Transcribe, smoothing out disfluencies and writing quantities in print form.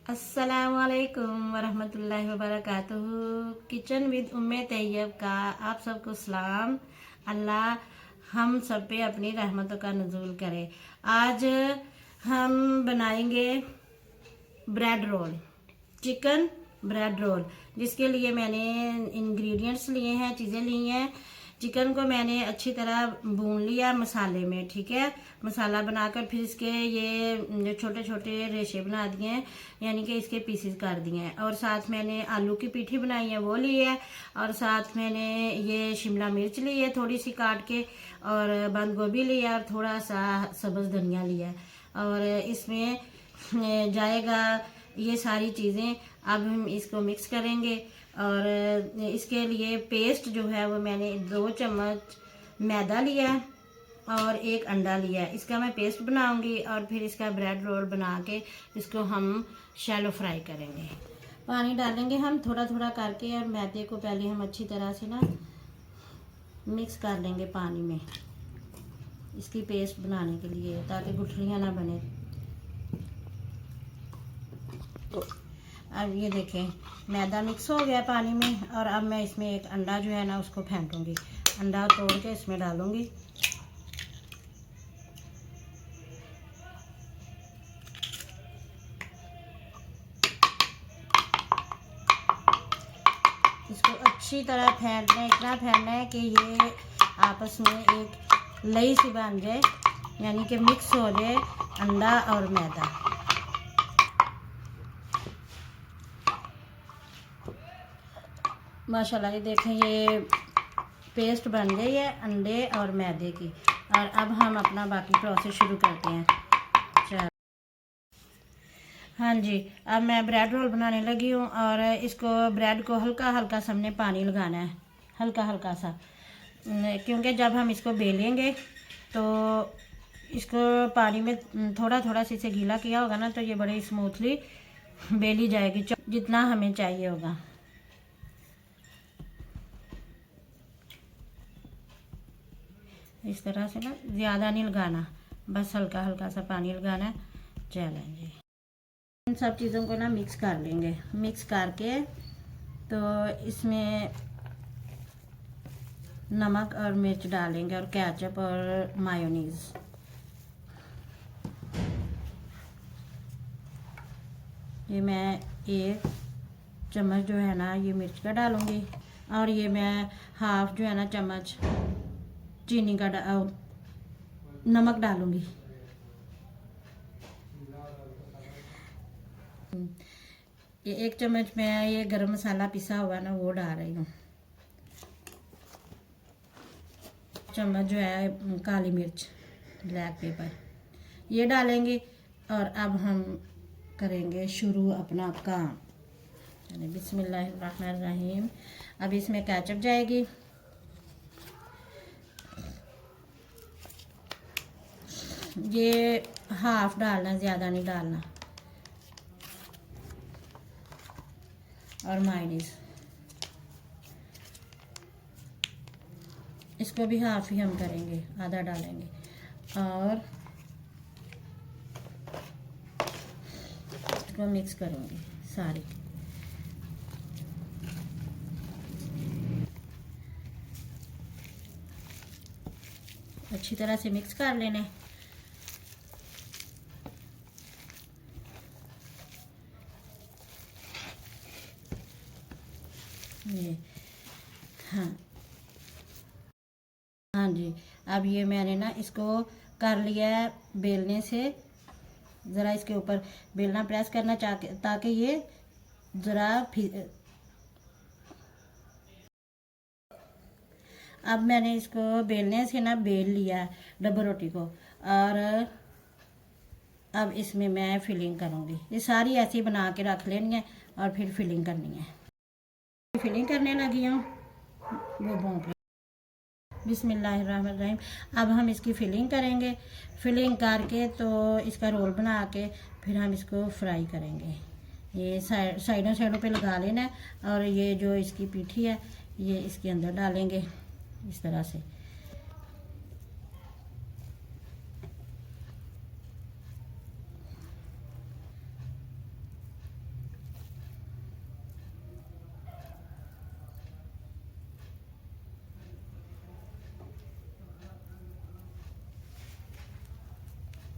अस्सलामुअलैकुम वरहमतुल्लाहि वबरकातुहू। Kitchen with उम्मे तैयब का आप सबको सलाम। अल्लाह हम सब पे अपनी रहमतों का नुज़ूल करे। आज हम बनाएंगे bread roll, chicken bread roll, जिसके लिए मैंने इंग्रेडिएंट्स लिए हैं, चीज़ें ली हैं। चिकन को मैंने अच्छी तरह भून लिया मसाले में, ठीक है। मसाला बनाकर फिर इसके ये जो छोटे छोटे रेशे बना दिए हैं, यानी कि इसके पीसेस कर दिए हैं। और साथ मैंने आलू की पीठी बनाई है, वो ली है। और साथ मैंने ये शिमला मिर्च ली है थोड़ी सी काट के, और बंद गोभी लिया, और थोड़ा सा सब्ज़ धनिया लिया है। और इसमें जाएगा ये सारी चीज़ें। अब हम इसको मिक्स करेंगे। और इसके लिए पेस्ट जो है वो मैंने 2 चम्मच मैदा लिया और 1 अंडा लिया है। इसका मैं पेस्ट बनाऊंगी और फिर इसका ब्रेड रोल बना के इसको हम शैलो फ्राई करेंगे। पानी डालेंगे हम थोड़ा थोड़ा करके, और मैदे को पहले हम अच्छी तरह से ना मिक्स कर लेंगे पानी में, इसकी पेस्ट बनाने के लिए, ताकि गुठलियाँ ना बने। अब ये देखें मैदा मिक्स हो गया पानी में, और अब मैं इसमें एक अंडा जो है ना उसको फेंटूंगी। अंडा तोड़ के इसमें डालूंगी। इसको अच्छी तरह फेंटना है, इतना फेंटना है कि ये आपस में एक लई सी बन जाए, यानी कि मिक्स हो जाए अंडा और मैदा। माशाल्लाह ये देखें ये पेस्ट बन गई है अंडे और मैदे की। और अब हम अपना बाकी प्रोसेस शुरू करते हैं। चल हाँ जी, अब मैं ब्रेड रोल बनाने लगी हूँ। और इसको ब्रेड को हल्का हल्का हमने पानी लगाना है, हल्का हल्का सा, क्योंकि जब हम इसको बेलेंगे तो इसको पानी में थोड़ा थोड़ा सा इसे गीला किया होगा ना, तो ये बड़ी स्मूथली बेली जाएगी जितना हमें चाहिए होगा। इस तरह से ना, ज़्यादा नहीं लगाना, बस हल्का हल्का सा पानी लगाना है। चलें जी, इन सब चीज़ों को ना मिक्स कर लेंगे। मिक्स करके तो इसमें नमक और मिर्च डालेंगे, और केचप और मायोनीज़। ये मैं 1 चम्मच जो है ना ये मिर्च का डालूंगी, और ये मैं हाफ जो है ना चम्मच चीनी का नमक डालूंगी। ये 1 चम्मच मैं ये गरम मसाला पिसा हुआ ना वो डाल रही हूँ। चम्मच जो है काली मिर्च, ब्लैक पेपर, ये डालेंगे। और अब हम करेंगे शुरू अपना काम। बिस्मिल्लाहिर्रहमानिर्रहीम। अब इसमें केचप जाएगी। ये हाफ डालना, ज़्यादा नहीं डालना। और मायोनीज़, इसको भी हाफ ही हम करेंगे, आधा डालेंगे। और इसको मिक्स करूँगी सारी। अच्छी तरह से मिक्स कर लेने। ये हाँ जी, अब ये मैंने ना इसको कर लिया है बेलने से। ज़रा इसके ऊपर बेलना प्रेस करना ताकि ये ज़रा अब मैंने इसको बेलने से ना बेल लिया डब्बा रोटी को। और अब इसमें मैं फिलिंग करूँगी। ये सारी ऐसी बना के रख लेनी है और फिर फिलिंग करनी है। फिलिंग करने लगी हूँ वो भोंक। बिस्मिल्लाहिर्रहमानिर्रहीम। अब हम इसकी फिलिंग करेंगे। फिलिंग करके तो इसका रोल बना के फिर हम इसको फ्राई करेंगे। ये साइडों पे लगा लेना है। और ये जो इसकी पीठी है ये इसके अंदर डालेंगे इस तरह से।